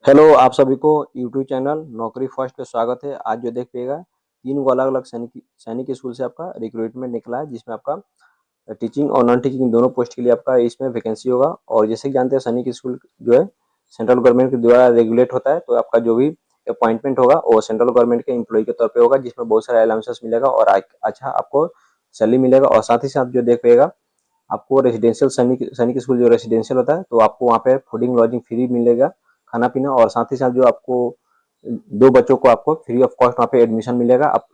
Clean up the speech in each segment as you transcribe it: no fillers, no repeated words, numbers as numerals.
Hello, आप सभी को यूट्यूब चैनल नौकरी फर्स्ट पे स्वागत है। आज जो देख पाइएगा 3 गो अलग-अलग सैनिक स्कूल से आपका रिक्रूटमेंट निकला है, जिसमें आपका टीचिंग और नॉन टीचिंग दोनों पोस्ट के लिए आपका इसमें वैकेंसी होगा। और जैसे कि जानते हैं सैनिक स्कूल जो है सेंट्रल गवर्नमेंट के द्वारा रेगुलेट होता है, तो आपका जो भी अपॉइंटमेंट होगा वो सेंट्रल गवर्नमेंट के एम्प्लॉय के तौर पे होगा, जिसमें बहुत सारे अलाउंसेस मिलेगा और अच्छा आपको सैलरी मिलेगा। और साथ ही साथ जो देख पाइएगा आपको रेजिडेंशियल सैनिक सैनिक स्कूल जो रेजिडेंशियल होता है, तो आपको वहाँ पे फूडिंग लॉजिंग फ्री मिलेगा, खाना पीना। और साथ ही साथ जो आपको 2 बच्चों को आपको फ्री ऑफ कॉस्ट वहाँ पे एडमिशन मिलेगा। आप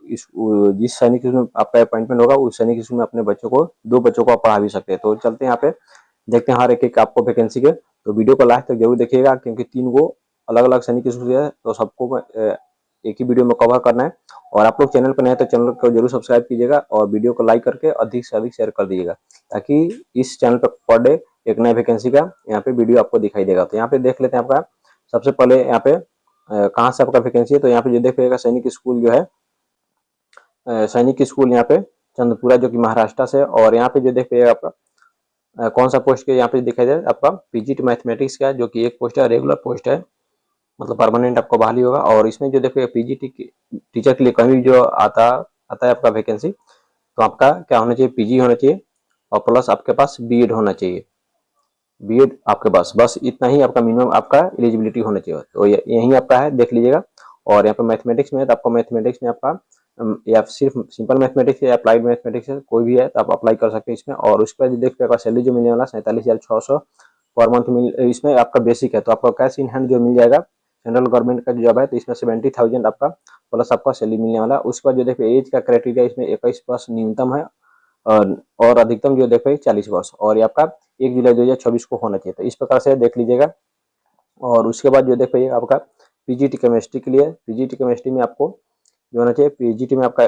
जिस सैनिक स्कूल में आपका अपॉइंटमेंट होगा उस सैनिक स्कूल में अपने बच्चों को 2 बच्चों को आप पढ़ा भी सकते हैं। तो चलते हैं यहाँ पे देखते हैं हर एक आपको वैकेंसी के। तो वीडियो को लास्ट तक जरूर देखिएगा, क्योंकि 3 गो अलग अलग सैनिक स्कूल है, तो सबको एक ही वीडियो में कवर करना है। और आप लोग चैनल पर नए हैं तो चैनल को जरूर सब्सक्राइब कीजिएगा और वीडियो को लाइक करके अधिक से अधिक शेयर कर दीजिएगा, ताकि इस चैनल पर पर डे एक नए वैकेंसी का यहाँ पे वीडियो आपको दिखाई देगा। तो यहाँ पे देख लेते हैं आपका सबसे पहले यहाँ पे कहाँ से आपका वैकेंसी है। तो यहाँ पे जो देख पाइएगा सैनिक स्कूल जो है सैनिक स्कूल यहाँ पे चंदपुरा जो कि महाराष्ट्र से। और यहाँ पे जो देख पाइएगा आपका कौन सा पोस्ट के यहाँ पे दिखाई दे रहा है आपका पीजीटी मैथमेटिक्स का, जो कि एक पोस्ट है, रेगुलर पोस्ट है, मतलब परमानेंट आपको बहाली होगा। और इसमें जो देखो पीजीटी टीचर के लिए कहीं भी जो आता आता है आपका वैकेंसी, तो आपका क्या होना चाहिए, पीजी होना चाहिए और प्लस आपके पास बीएड होना चाहिए। बीएड आपके पास बस इतना ही आपका मिनिमम आपका एलिजिबिलिटी होना चाहिए। तो यही आपका है, देख लीजिएगा। और यहाँ पे मैथमेटिक्स में है तो आपको मैथमेटिक्स में आपका या सिर्फ सिंपल मैथमेटिक्स है, अप्लाइड मैथमेटिक्स है, कोई भी है तो आप अप्लाई कर सकते हैं इसमें। और उसके बाद देख पाएगा सैलरी जो मिलने वाला 47,600 पर मंथ मिल, इसमें आपका बेसिक है तो आपका कैश इन हैंड जो मिल जाएगा। सेंट्रल गवर्नमेंट का जॉब है तो इसमें 70,000 आपका प्लस आपका सैलरी मिलने वाला है। उसके बाद जो देखिए एज का क्राइटेरिया इसमें 21 वर्ष न्यूनतम है और अधिकतम जो देखो 40 वर्ष। और ये आपका 1 जुलाई 2024 को होना चाहिए। तो इस प्रकार से देख लीजिएगा। और उसके बाद जो देख पाइए आपका पीजीटी केमिस्ट्री के लिए, पीजीटी केमिस्ट्री में आपको जो होना चाहिए, पीजीटी में आपका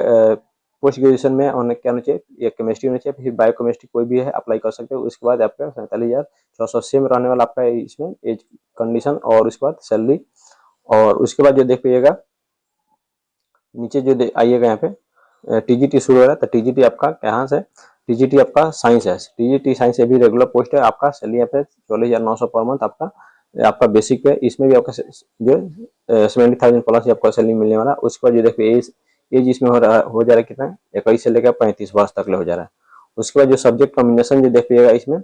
पोस्ट ग्रेजुएशन में क्या होना चाहिए, ये केमिस्ट्री होना चाहिए, फिर बायो केमिस्ट्री कोई भी है अप्लाई कर सकते हो। उसके बाद आपका 47,680 में रहने वाला आपका इसमें एज कंडीशन और उसके बाद सैलरी। और उसके बाद जो देख पाइएगा नीचे जो आइएगा यहाँ पे टीजीटी शुरू हो रहा है, तो टीजीटी आपका कहाँ से, टीजीटी आपका साइंस है, टीजीटी साइंस से भी रेगुलर पोस्ट है। आपका सैलरी यहाँ पे 14,900 पर मंथ आपका आपका बेसिक पे, इसमें भी आपका जो 70,000 प्लस आपका सैलरी मिलने वाला। उसके बाद जो देखिए एज इसमें हो जा रहा है कितना, 21 से लेकर 35 वर्ष तक ले हो जा रहा है। उसके बाद जो सब्जेक्ट कॉम्बिनेशन जो देख पाइएगा इसमें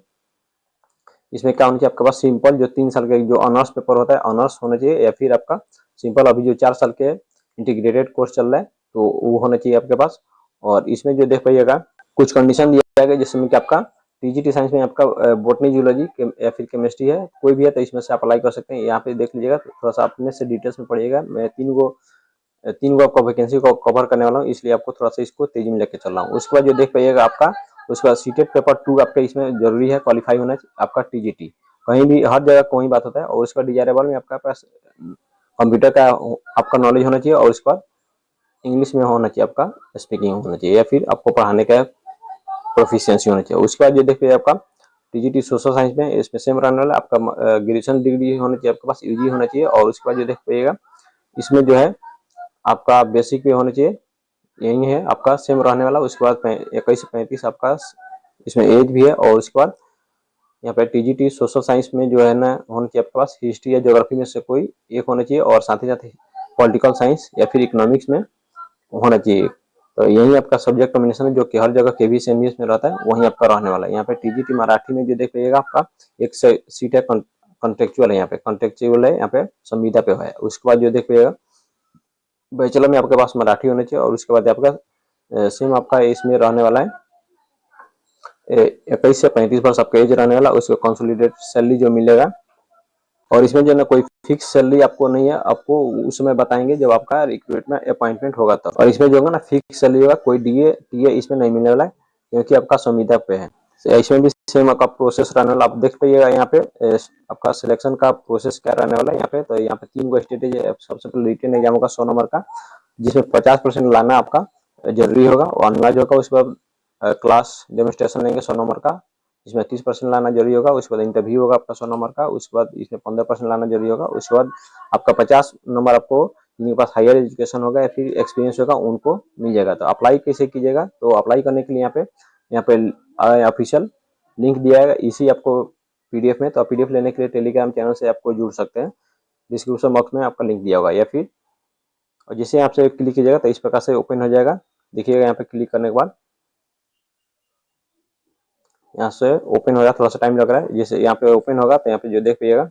इसमें क्या होना चाहिए आपके पास, सिंपल जो 3 साल का जो ऑनर्स पेपर होता है ऑनर्स होना चाहिए, या फिर आपका सिंपल अभी जो 4 साल के इंटीग्रेटेड कोर्स चल रहा है तो वो होना चाहिए आपके पास। और इसमें जो देख पाइएगा कुछ कंडीशन दिया जाएगा, जिसमें कि आपका टीजीटी साइंस में आपका बोटनी जूलॉजी या फिर केमिस्ट्री है कोई भी है तो इसमें से आप अप्लाई कर सकते हैं। यहाँ पे देख लीजिएगा, थोड़ा सा अपने से डिटेल्स में पढ़िएगा। मैं तीन गो आपका वैकेंसी को कवर करने वाला हूँ, इसलिए आपको थोड़ा सा इसको तेजी में लेके चल रहा हूँ। उसके बाद जो देख पाइएगा आपका उसके बाद सीटेट पेपर 2 आपका इसमें जरूरी है, क्वालिफाई होना आपका टीजीटी कहीं भी हर जगह कोई बात होता है। और उसका डिजायरेबल में आपका पास कंप्यूटर का आपका नॉलेज होना चाहिए और उसके बाद इंग्लिश में होना चाहिए, आपका स्पीकिंग होना चाहिए, या फिर आपको पढ़ाने का प्रोफिशिएंसी होना चाहिए। उसके बाद ये देखिए आपका टीजीटी सोशल साइंस में इसमें सेम रहने वाला आपका ग्रेजुएशन डिग्री होना चाहिए आपके पास, यूजी होना चाहिए। और उसके बाद जो देख पाइएगा इसमें जो है आपका बेसिक भी होना चाहिए, यही है आपका सेम रहने वाला। उसके बाद 21 से 35 आपका इसमें एज भी है। और उसके बाद यहाँ पे टीजीटी सोशल साइंस में जो है ना होना चाहिए आपके पास हिस्ट्री या ज्योग्राफी में से कोई एक होना चाहिए, और साथ ही साथ पॉलिटिकल साइंस या फिर इकोनॉमिक्स में होना चाहिए। तो यही आपका सब्जेक्ट कॉम्बिनेशन है, जो कि हर जगह केवीएस एमबीएस में रहता है वही आपका रहने वाला है। यहाँ पे टीजीटी मराठी में जो देख पाइएगा आपका एक सीट है कॉन्ट्रेक्चुअल है, यहाँ पे कॉन्ट्रेक्चुअल है, यहाँ पे संविदा पे है। उसके बाद जो देख पाइएगा बैचलर में आपके पास मराठी होना चाहिए। और उसके बाद आपका सेम आपका इसमें रहने वाला है 21 से 35 वर्ष आपका एज रहने वाला। उसका कंसोलिडेटेड सैलरी जो मिलेगा, और इसमें जो है ना कोई फिक्स सैलरी आपको नहीं है, आपको उस समय बताएंगे जब आपका रिक्रूटमेंट अपॉइंटमेंट होगा तब। और इसमें जो होगा ना फिक्स सैलरी होगा, कोई डीए टीए इसमें नहीं मिलने वाला है, क्योंकि आपका संविदा पे है। इसमें भी सेम आपका प्रोसेस रहने वाला, आप देख पाइएगा यहाँ पे आपका सिलेक्शन का प्रोसेस क्या रहने वाला है यहाँ पे। तो यहाँ पे 3 गो स्टेज है। सबसे पहले रिटन एग्जाम होगा 100 नंबर का, जिसमें 50% लाना आपका जरूरी होगा और अनिवार्य होगा। उसके बाद क्लास डेमोस्ट्रेशन लेंगे 100 नंबर का, इसमें 30% लाना जरूरी होगा। उसके बाद इंटरव्यू होगा आपका 100 नंबर का, उसके बाद इसमें 15% लाना जरूरी होगा। उसके बाद आपका 50 नंबर आपको जिनके पास हायर एजुकेशन होगा या फिर एक्सपीरियंस होगा उनको मिल जाएगा। तो अप्लाई कैसे कीजिएगा, तो अप्लाई करने के लिए यहाँ पे ऑफिशियल लिंक दिया है इसी आपको पीडीएफ में। तो पीडीएफ लेने के लिए टेलीग्राम चैनल से आपको जुड़ सकते हैं। डिस्क्रिप्शन बॉक्स में आपका लिंक दिया होगा, या फिर और जैसे आप से क्लिक कीजिएगा तो इस प्रकार से ओपन हो जाएगा। देखिएगा यहाँ पे क्लिक करने के बाद यहाँ से ओपन हो जाएगा, थोड़ा सा टाइम लग रहा है। जैसे यहाँ पे ओपन होगा तो यहाँ पे जो देख पाइएगा,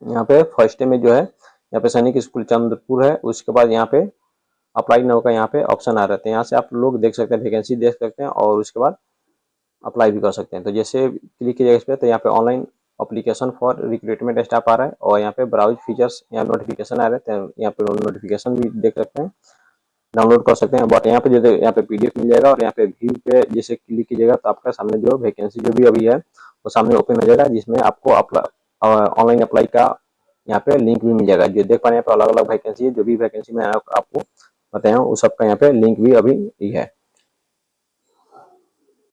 यहाँ पे फर्स्ट में जो है यहाँ पे सैनिक स्कूल चंद्रपुर है, उसके बाद यहाँ पे अप्लाई नाउ का यहाँ पे ऑप्शन आ रहा है। यहाँ से आप लोग देख सकते हैं, वैकेंसी देख सकते हैं और उसके बाद अप्लाई भी कर सकते हैं। तो जैसे क्लिक कीजिएगा इस पर तो यहाँ पे online application for recruitment staff आ रहा है और यहाँ पे ब्राउज फीचर्स यहाँ नोटिफिकेशन आ रहे हैं। तो यहाँ पे नोटिफिकेशन भी देख सकते हैं, डाउनलोड कर सकते हैं। बट यहाँ पे जो यहाँ पे पीडीएफ मिल जाएगा और यहाँ पे व्यू पे जैसे क्लिक कीजिएगा तो आपका सामने जो वैकेंसी जो भी अभी है वो सामने ओपन हो जाएगा, जिसमें आपको ऑनलाइन अप्लाई का यहाँ पे लिंक भी मिल जाएगा। जो देख पा रहे हैं यहाँ पे अलग अलग वैकेंसी है, जो भी वैकेंसी में आपको बताया हूँ उस सबका यहाँ पे लिंक भी अभी है।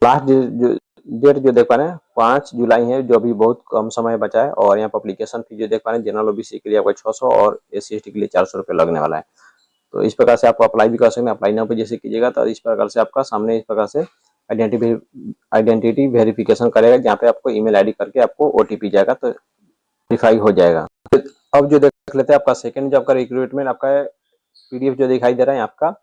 लास्ट डेट जो देख पा रहे हैं 5 जुलाई है, जो अभी बहुत कम समय बचा है। और यहाँ पर एप्लीकेशन फी जो देख पा रहे हैं जनरल ओबीसी के लिए आपको 600 और SC/ST के लिए 400 रुपये लगने वाला है। तो इस प्रकार से आपको अप्लाई भी कर सकते हैं। अप्लाई नाउ पे जैसे कीजिएगा तो इस प्रकार से आपका सामने इस प्रकार से आइडेंटिटी वेरिफिकेशन करेगा, जहाँ पे आपको ईमेल आईडी करके आपको OTP जाएगा तो वेरीफाई हो जाएगा। अब जो देख लेते हैं आपका सेकंड जो आपका रिक्रूटमेंट आपका PDF जो दिखाई दे रहा है आपका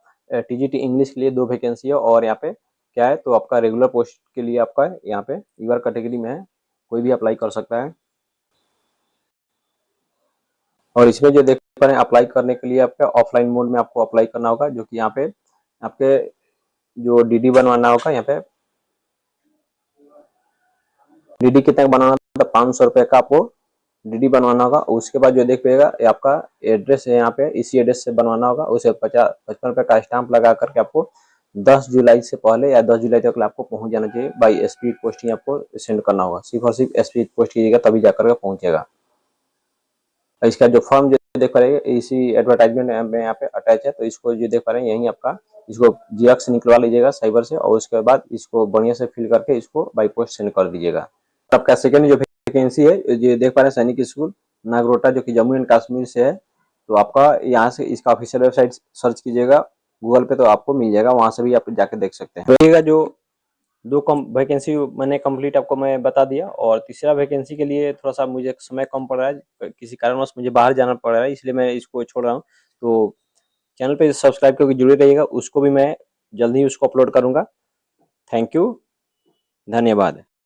TGT इंग्लिश के लिए 2 वैकेंसी है। और यहाँ पे क्या है तो आपका रेगुलर पोस्ट के लिए आपका यहाँ पे ईवर कैटेगरी में है, कोई भी अप्लाई कर सकता है। और इसमें जो देख पा रहे हैं अप्लाई करने के लिए आपका ऑफलाइन मोड में आपको अप्लाई करना होगा, जो कि यहाँ पे आपके जो DD बनवाना होगा। यहाँ पे DD कितना बनाना होगा, 500 रुपये का आपको DD बनवाना होगा। उसके बाद जो देख पाएगा आपका एड्रेस है, यहाँ पे इसी एड्रेस से बनवाना होगा। उसे 55 रुपये का स्टाम्प लगा करके आपको 10 जुलाई से पहले या 10 जुलाई तक आपको पहुंच जाना चाहिए। बाई स्पीड पोस्ट ही आपको सेंड करना होगा, सिर्फ और सिर्फ स्पीड पोस्ट कीजिएगा तभी जाकर के पहुंचेगा। इसका जो फॉर्म जो देख पा रहे हैं इसी एडवर्टाइजमेंट में यहाँ पे अटैच है, तो इसको जो देख पा रहे हैं यही आपका इसको जेरॉक्स निकलवा लीजिएगा साइबर से और उसके बाद इसको बढ़िया से फिल करके इसको बाई पोस्ट सेंड कर दीजिएगा। आपका सेकेंड जो वैकेंसी है जो देख पा रहे हैं सैनिक स्कूल नागरोटा, जो कि जम्मू एंड कश्मीर से है। तो आपका यहाँ से इसका ऑफिशियल वेबसाइट सर्च कीजिएगा गूगल पे तो आपको मिल जाएगा, वहां से भी आप जाके देख सकते हैं। तो जो 2 वैकेंसी मैंने कंप्लीट आपको मैं बता दिया। और तीसरा वैकेंसी के लिए थोड़ा सा मुझे समय कम पड़ रहा है, किसी कारणवश मुझे बाहर जाना पड़ रहा है, इसलिए मैं इसको छोड़ रहा हूँ। तो चैनल पे सब्सक्राइब करके जुड़े रहिएगा, उसको भी मैं जल्द ही उसको अपलोड करूँगा। थैंक यू, धन्यवाद।